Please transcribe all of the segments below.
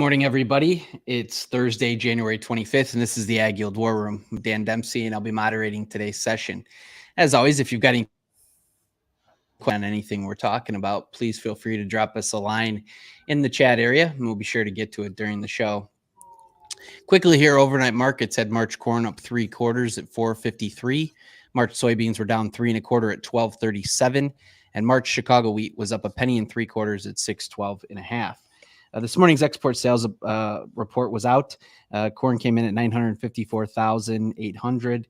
morning, everybody. It's Thursday, January 25th, and this is the AgYield War Room with Dan Dempsey, and I'll be moderating today's session. As always, if you've got any questions on anything we're talking about, please feel free to drop us a line in the chat area, and we'll be sure to get to it during the show. Quickly here, overnight markets had March corn up 3/4 at 4.53. March soybeans were down 3 1/4 at 12.37, and March Chicago wheat was up 1 3/4 at 6.12 1/2. This morning's export sales report was out. Corn came in at 954,800,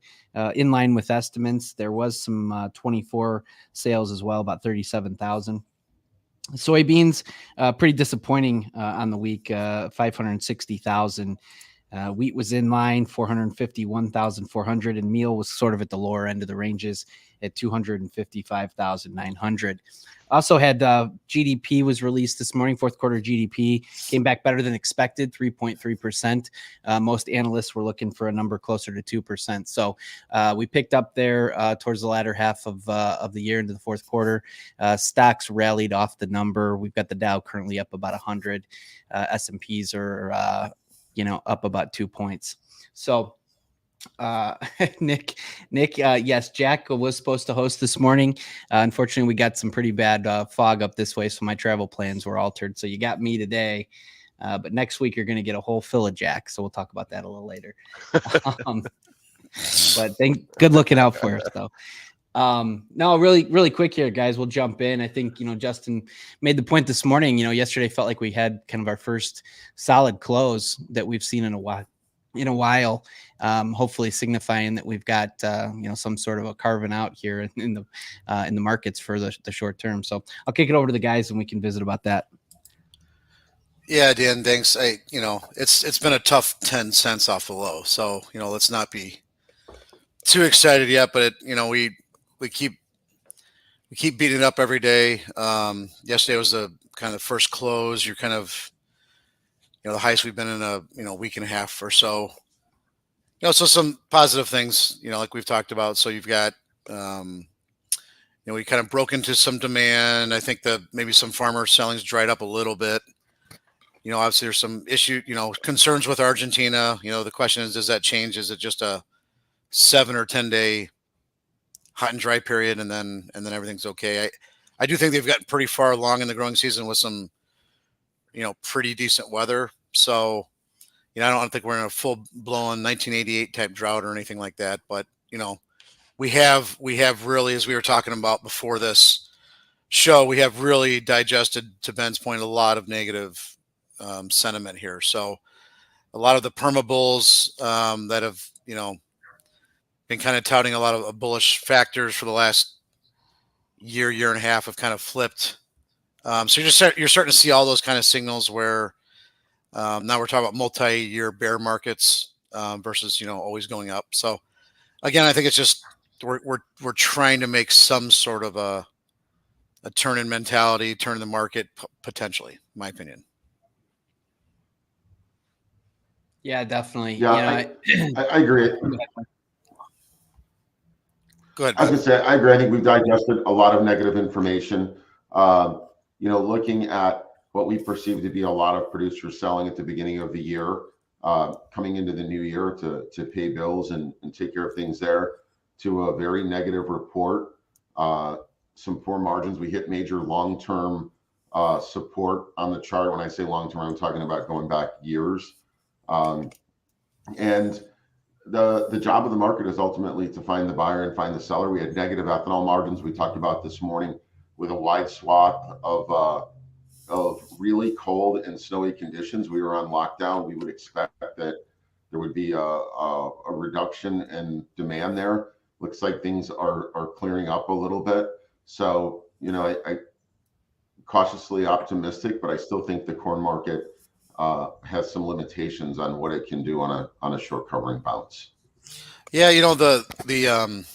in line with estimates. There was some 24 sales as well, about 37,000. Soybeans, pretty disappointing on the week, 560,000. Wheat was in line, 451,400, and meal was sort of at the lower end of the ranges at 255,900. Also had GDP was released this morning. Fourth quarter GDP came back better than expected, 3.3%. Most analysts were looking for a number closer to 2%. So we picked up there towards the latter half of the year into the fourth quarter. Stocks rallied off the number. We've got the Dow currently up about 100. S&Ps are up about 2 points. So Nick, yes, Jack was supposed to host this morning. Unfortunately, we got some pretty bad fog up this way, so my travel plans were altered. So you got me today, but next week you're going to get a whole fill of Jack. So we'll talk about that a little later. But good looking out for us, though. No, really quick here, guys. We'll jump in. I think, Justin made the point this morning. Yesterday felt like we had kind of our first solid close that we've seen in a while. Hopefully signifying that we've got some sort of a carving out here in the markets for the short term. So I'll kick it over to the guys and we can visit about that. Yeah, Dan, thanks. It's been a tough 10 cents off the low. So, let's not be too excited yet, but we keep beating it up every day. Yesterday was the kind of first close. You're kind of, the highest we've been in a week and a half or so. So some positive things, like we've talked about. So you've got, we kind of broke into some demand. I think that maybe some farmer selling's dried up a little bit. Obviously there's some issue, concerns with Argentina. The question is, does that change? Is it just a 7 or 10 day hot and dry period, and then everything's okay? I do think they've gotten pretty far along in the growing season with some, pretty decent weather. So, I don't think we're in a full blown 1988 type drought or anything like that. But, we have really, as we were talking about before this show, we have really digested, to Ben's point, a lot of negative sentiment here. So a lot of the perma bulls that have, been kind of touting a lot of bullish factors for the last year and a half have kind of flipped. So you're starting to see all those kind of signals where now we're talking about multi-year bear markets versus always going up. So again, I think it's just we're trying to make some sort of a turn in mentality, turn in the market potentially, in my opinion. Yeah, definitely. Yeah, I agree. Go ahead. I was going to say, I agree. I think we've digested a lot of negative information. Looking at what we perceive to be a lot of producers selling at the beginning of the year, coming into the new year to pay bills and take care of things there, to a very negative report. Some poor margins. We hit major long-term support on the chart. When I say long-term, I'm talking about going back years. And the job of the market is ultimately to find the buyer and find the seller. We had negative ethanol margins we talked about this morning, with a wide swath of really cold and snowy conditions. We were on lockdown. We would expect that there would be a reduction in demand there. Looks like things are clearing up a little bit. So, I cautiously optimistic, but I still think the corn market has some limitations on what it can do on a short covering bounce. Yeah, the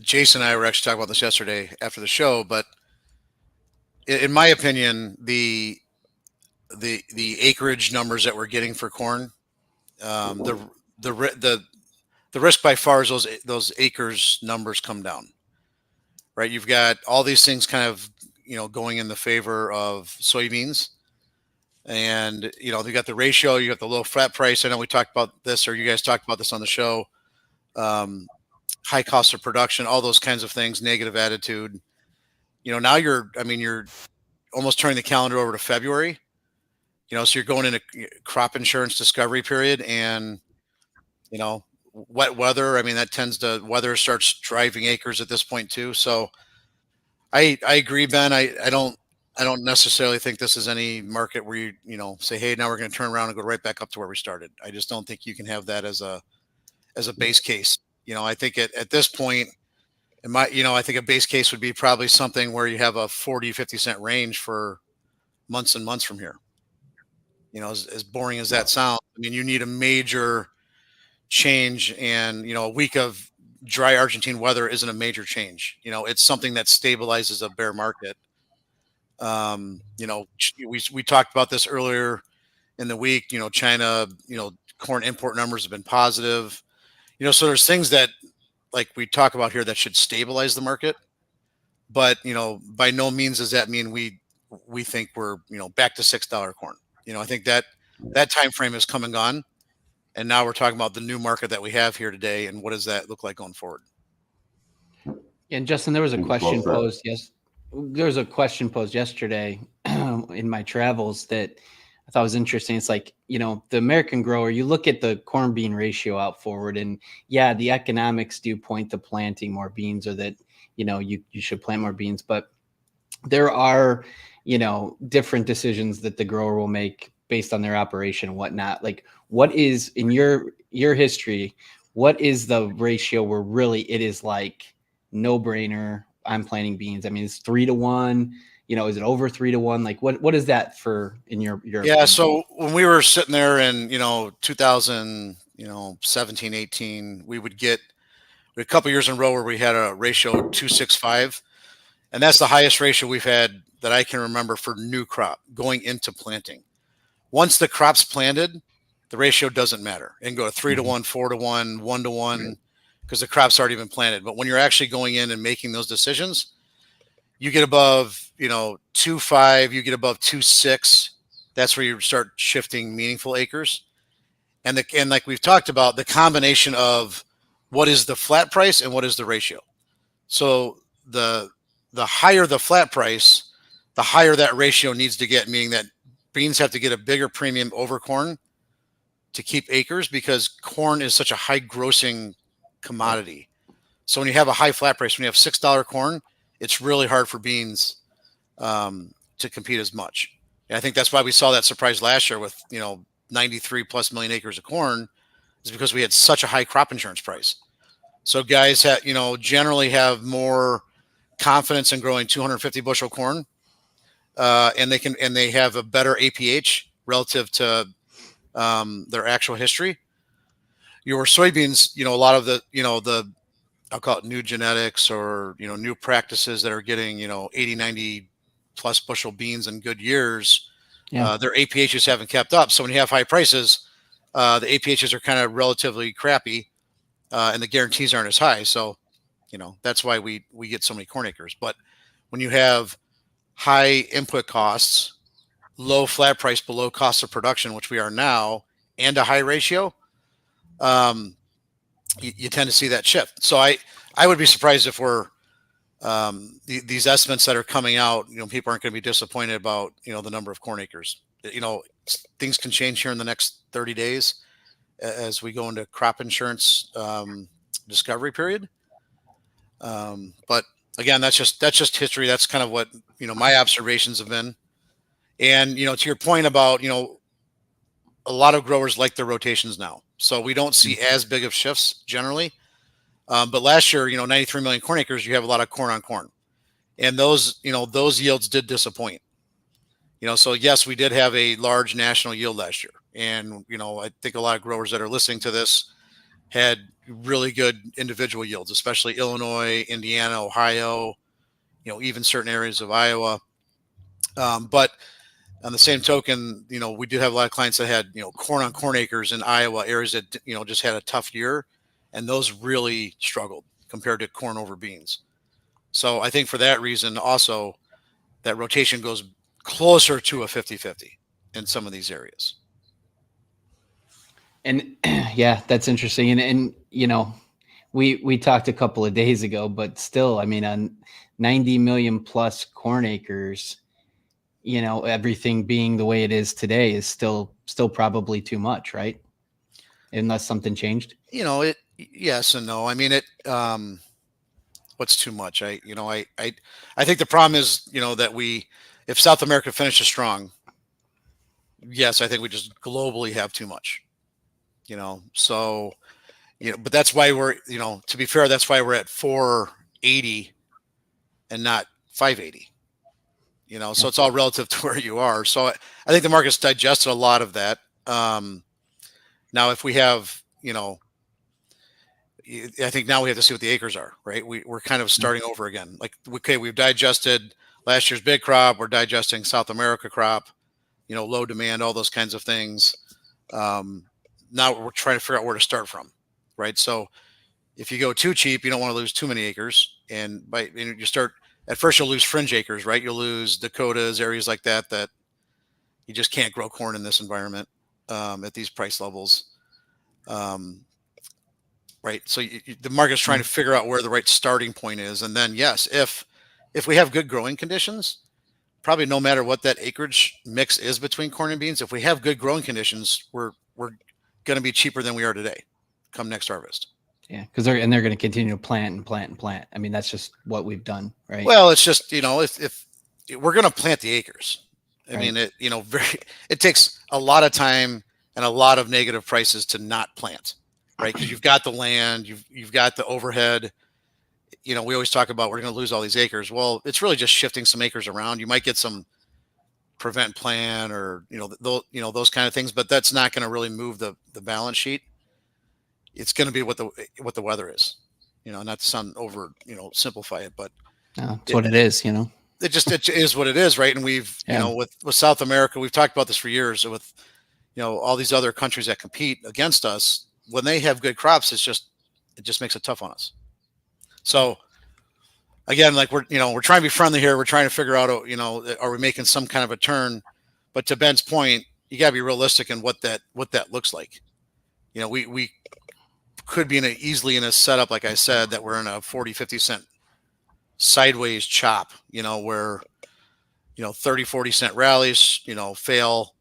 Jason and I were actually talking about this yesterday after the show, but in my opinion, the acreage numbers that we're getting for corn, the risk by far is those acres numbers come down, right? You've got all these things kind of going in the favor of soybeans. And, you got the ratio, you got the low flat price. I know we talked about this, or you guys talked about this on the show. High cost of production, all those kinds of things, negative attitude. Now you're almost turning the calendar over to February. So you're going into crop insurance discovery period, and, wet weather. Weather starts driving acres at this point too. So I agree, Ben. I don't necessarily think this is any market where you say, hey, now we're going to turn around and go right back up to where we started. I just don't think you can have that as a base case. I think at this point, I think a base case would be probably something where you have a 40-50 cent range for months and months from here. As boring as that sounds, you need a major change, and a week of dry Argentine weather isn't a major change. It's something that stabilizes a bear market. We talked about this earlier in the week. China, corn import numbers have been positive. So there's things that, like we talk about here, that should stabilize the market. But by no means does that mean we think we're back to $6 corn. I think that time frame is come and gone, and now we're talking about the new market that we have here today, and what does that look like going forward? And Justin, there was a question posed. Yes, there was a question posed yesterday in my travels that I thought was interesting. It's like, the American grower, you look at the corn bean ratio out forward, and yeah, the economics do point to planting more beans, or that, you should plant more beans, but there are, different decisions that the grower will make based on their operation and whatnot. Like, what is, in your history, what is the ratio where really it is like no brainer, I'm planting beans? It's 3-to-1. Is it over 3-to-1? Like, what is that for in your yeah opinion? So when we were sitting there in 2017, 18, we had a couple years in a row where we had a ratio 2.65, and that's the highest ratio we've had that I can remember for new crop going into planting. Once the crop's planted, the ratio doesn't matter. It can go to 3-to-1, 4-to-1, 1-to-1, because the crop's already been planted. But when you're actually going in and making those decisions, you get above 2.5, you get above 2.6. That's where you start shifting meaningful acres. And like we've talked about, the combination of what is the flat price and what is the ratio. So the higher the flat price, the higher that ratio needs to get, meaning that beans have to get a bigger premium over corn to keep acres, because corn is such a high grossing commodity. So when you have a high flat price, when you have $6 corn, it's really hard for beans to compete as much. And I think that's why we saw that surprise last year with 93 plus million acres of corn, is because we had such a high crop insurance price. So guys generally have more confidence in growing 250 bushel corn, and they have a better APH relative to their actual history. Your soybeans, a lot of the I'll call it new genetics, or new practices that are getting 80, 90 plus bushel beans in good years. Yeah. Their APHs haven't kept up. So when you have high prices, the APHs are kind of relatively crappy, and the guarantees aren't as high. So that's why we get so many corn acres. But when you have high input costs, low flat price below cost of production, which we are now, and a high ratio, you tend to see that shift. So I would be surprised if we're these estimates that are coming out, people aren't going to be disappointed about the number of corn acres. Things can change here in the next 30 days as we go into crop insurance discovery period. But again, that's just history. That's kind of what my observations have been. And to your point about a lot of growers like their rotations now, so we don't see as big of shifts generally. But last year, 93 million corn acres, you have a lot of corn on corn, and those yields did disappoint. So yes, we did have a large national yield last year, and I think a lot of growers that are listening to this had really good individual yields, especially Illinois, Indiana, Ohio, even certain areas of Iowa. But on the same token, we did have a lot of clients that had corn on corn acres in Iowa, areas that just had a tough year, and those really struggled compared to corn over beans. So I think for that reason also, that rotation goes closer to a 50-50. in some of these areas. And yeah, that's interesting. And we talked a couple of days ago, but still, I mean, on 90 million plus corn acres, everything being the way it is today is still probably too much, right? Unless something changed. Yes and no. I mean, what's too much? I think the problem is, that if South America finishes strong, yes, I think we just globally have too much, so, but that's why we're, to be fair, that's why we're at 480 and not 580, so it's all relative to where you are. So I think the market's digested a lot of that. Now, if we have, I think now we have to see what the acres are, right? We're kind of starting over again. Like, okay, we've digested last year's big crop. We're digesting South America crop, low demand, all those kinds of things. Now we're trying to figure out where to start from, right? So if you go too cheap, you don't want to lose too many acres. And you start, at first you'll lose fringe acres, right? You'll lose Dakotas, areas like that you just can't grow corn in this environment at these price levels. Right. So the market's trying to figure out where the right starting point is. And then, yes, if we have good growing conditions, probably no matter what that acreage mix is between corn and beans, if we have good growing conditions, we're going to be cheaper than we are today come next harvest. Yeah, because they're going to continue to plant and plant and plant. I mean, that's just what we've done, right? Well, it's just, if we're going to plant the acres, I mean, it takes a lot of time and a lot of negative prices to not plant. Right, because you've got the land, you've got the overhead. We always talk about we're going to lose all these acres. Well, it's really just shifting some acres around. You might get some prevent plan or those kind of things, but that's not going to really move the balance sheet. It's going to be what the weather is. Not to sound over simplify it, but that's what it is. It is what it is, right? And we've with South America, we've talked about this for years with all these other countries that compete against us. When they have good crops, it just makes it tough on us. So again, like we're trying to be friendly here. We're trying to figure out, are we making some kind of a turn? But to Ben's point, you got to be realistic in what that looks like. We could be easily in a setup, like I said, that we're in a 40, 50 cent sideways chop, where, 30, 40 cent rallies, fail.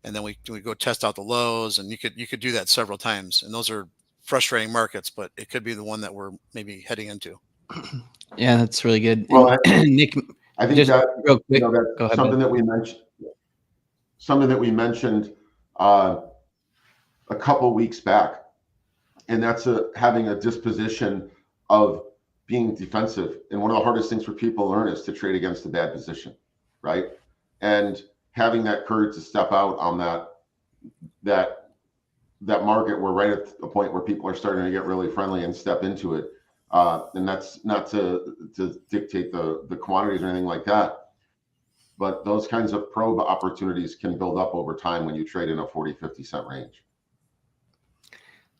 And then we go test out the lows, and you could do that several times. And those are frustrating markets, but it could be the one that we're maybe heading into. Yeah, that's really good. Well, Nick, I think that real quick, that's something that we mentioned. Something that we mentioned a couple weeks back, and that's having a disposition of being defensive. And one of the hardest things for people to learn is to trade against a bad position, right? And having that courage to step out on that market, we're right at the point where people are starting to get really friendly and step into it. And that's not to dictate the quantities or anything like that, but those kinds of probe opportunities can build up over time when you trade in a 40, 50 cent range.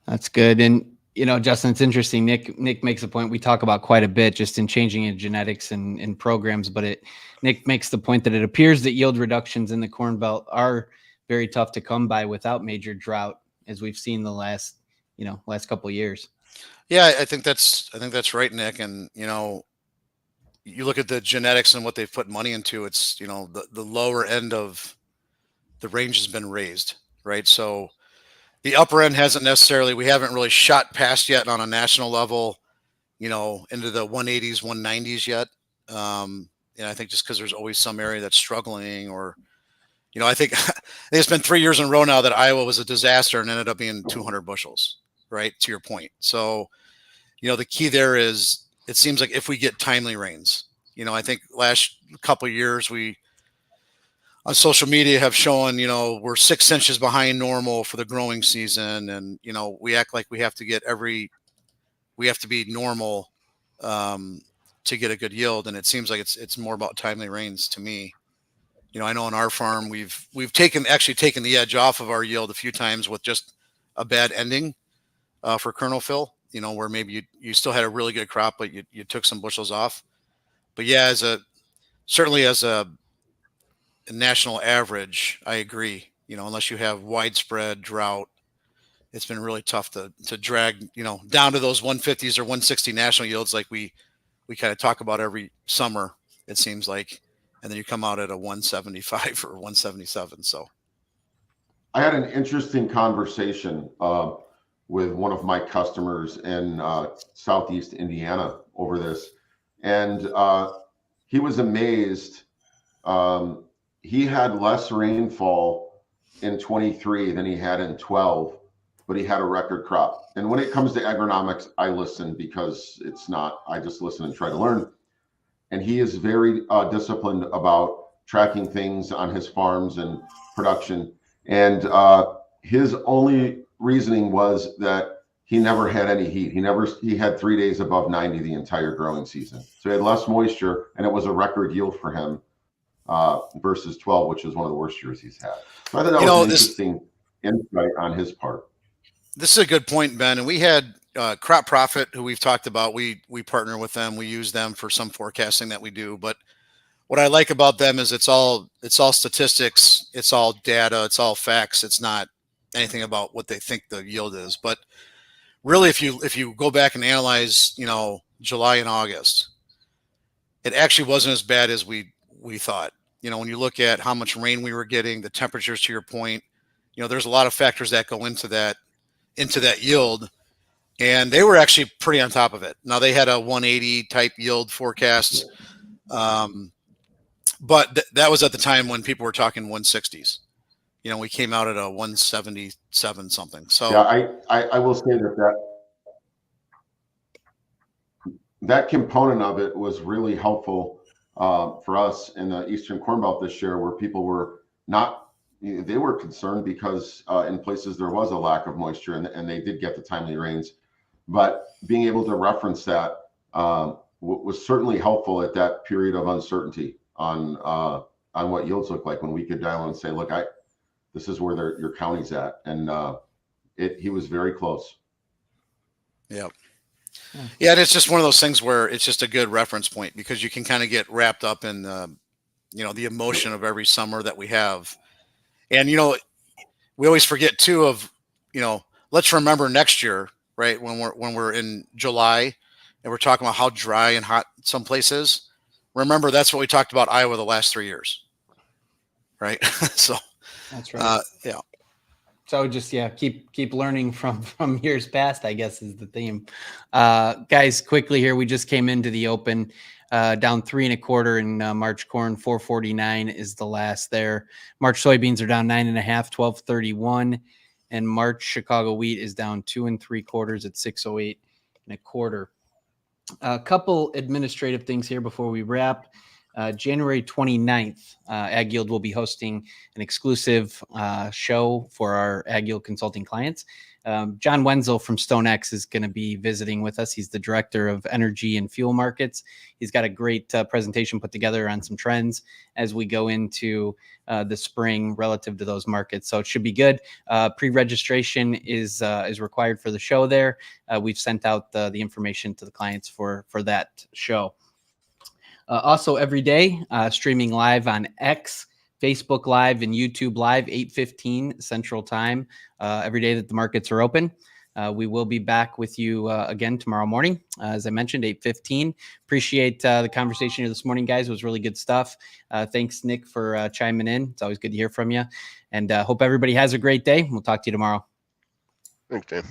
That's good. And Justin, it's interesting. Nick makes a point we talk about quite a bit just in changing in genetics and programs, but Nick makes the point that it appears that yield reductions in the Corn Belt are very tough to come by without major drought, as we've seen the last couple of years. Yeah, I think that's right, Nick. And you look at the genetics and what they've put money into. It's the lower end of the range has been raised, right? So the upper end we haven't really shot past yet on a national level, into the 180s, 190s yet. And I think just because there's always some area that's struggling, or, I think it's been 3 years in a row now that Iowa was a disaster and ended up being 200 bushels, right? To your point. So, the key there is, it seems like if we get timely rains, I think last couple of years on social media have shown, we're 6 inches behind normal for the growing season. And, we act like we have to be normal to get a good yield. And it seems like it's more about timely rains to me. I know on our farm, we've taken the edge off of our yield a few times with just a bad ending for kernel fill, where maybe you still had a really good crop, but you took some bushels off. But yeah, certainly as a national average, I agree. Unless you have widespread drought, it's been really tough to drag, down to those 150s or 160 national yields like we kind of talk about every summer, it seems like. And then you come out at a 175 or 177. So I had an interesting conversation with one of my customers in Southeast Indiana over this. And he was amazed. He had less rainfall in 23 than he had in 12, but he had a record crop. And when it comes to agronomics, I listen because I just listen and try to learn. And he is very disciplined about tracking things on his farms and production. And his only reasoning was that he never had any heat. He had 3 days above 90 the entire growing season. So he had less moisture, and it was a record yield for him versus 12, which is one of the worst years he's had. So I thought that was an interesting insight on his part. This is a good point, Ben. And we had Crop Profit, who we've talked about. We partner with them. We use them for some forecasting that we do. But what I like about them is it's all statistics, it's all data, it's all facts. It's not anything about what they think the yield is. But really, if you go back and analyze, July and August, it actually wasn't as bad as we thought. When you look at how much rain we were getting, the temperatures, to your point, there's a lot of factors that go into that yield, and they were actually pretty on top of it. Now they had a 180 type yield forecast, but that was at the time when people were talking 160s. We came out at a 177 something. So yeah, I will say that component of it was really helpful for us in the Eastern Corn Belt this year, where people were they were concerned because in places there was a lack of moisture, and they did get the timely rains. But being able to reference that was certainly helpful at that period of uncertainty on what yields look like, when we could dial in and say, look, this is where your county's at. And he was very close. Yeah. Yeah. And it's just one of those things where it's just a good reference point, because you can kind of get wrapped up in, the emotion of every summer that we have. And, we always forget too of, let's remember next year, right? When we're in July and we're talking about how dry and hot some places, remember that's what we talked about Iowa the last 3 years. Right. So that's right. Yeah. So just, keep learning from years past, I guess, is the theme. Guys, quickly here, we just came into the open down 3 1/4 in March corn. 449 is the last there. March soybeans are down 9 1/2, 1231, and March Chicago wheat is down 2 3/4 at 608 1/4. A couple administrative things here before we wrap. January 29th, AgYield will be hosting an exclusive show for our AgYield consulting clients. John Wenzel from StoneX is going to be visiting with us. He's the director of energy and fuel markets. He's got a great presentation put together on some trends as we go into the spring relative to those markets. So it should be good. Pre-registration is required for the show there. We've sent out the information to the clients for that show. Also every day, streaming live on X, Facebook Live, and YouTube Live, 8:15 Central Time, every day that the markets are open. We will be back with you again tomorrow morning, as I mentioned, 8:15. Appreciate the conversation here this morning, guys. It was really good stuff. Thanks, Nick, for chiming in. It's always good to hear from you. And hope everybody has a great day. We'll talk to you tomorrow. Thanks, Dan.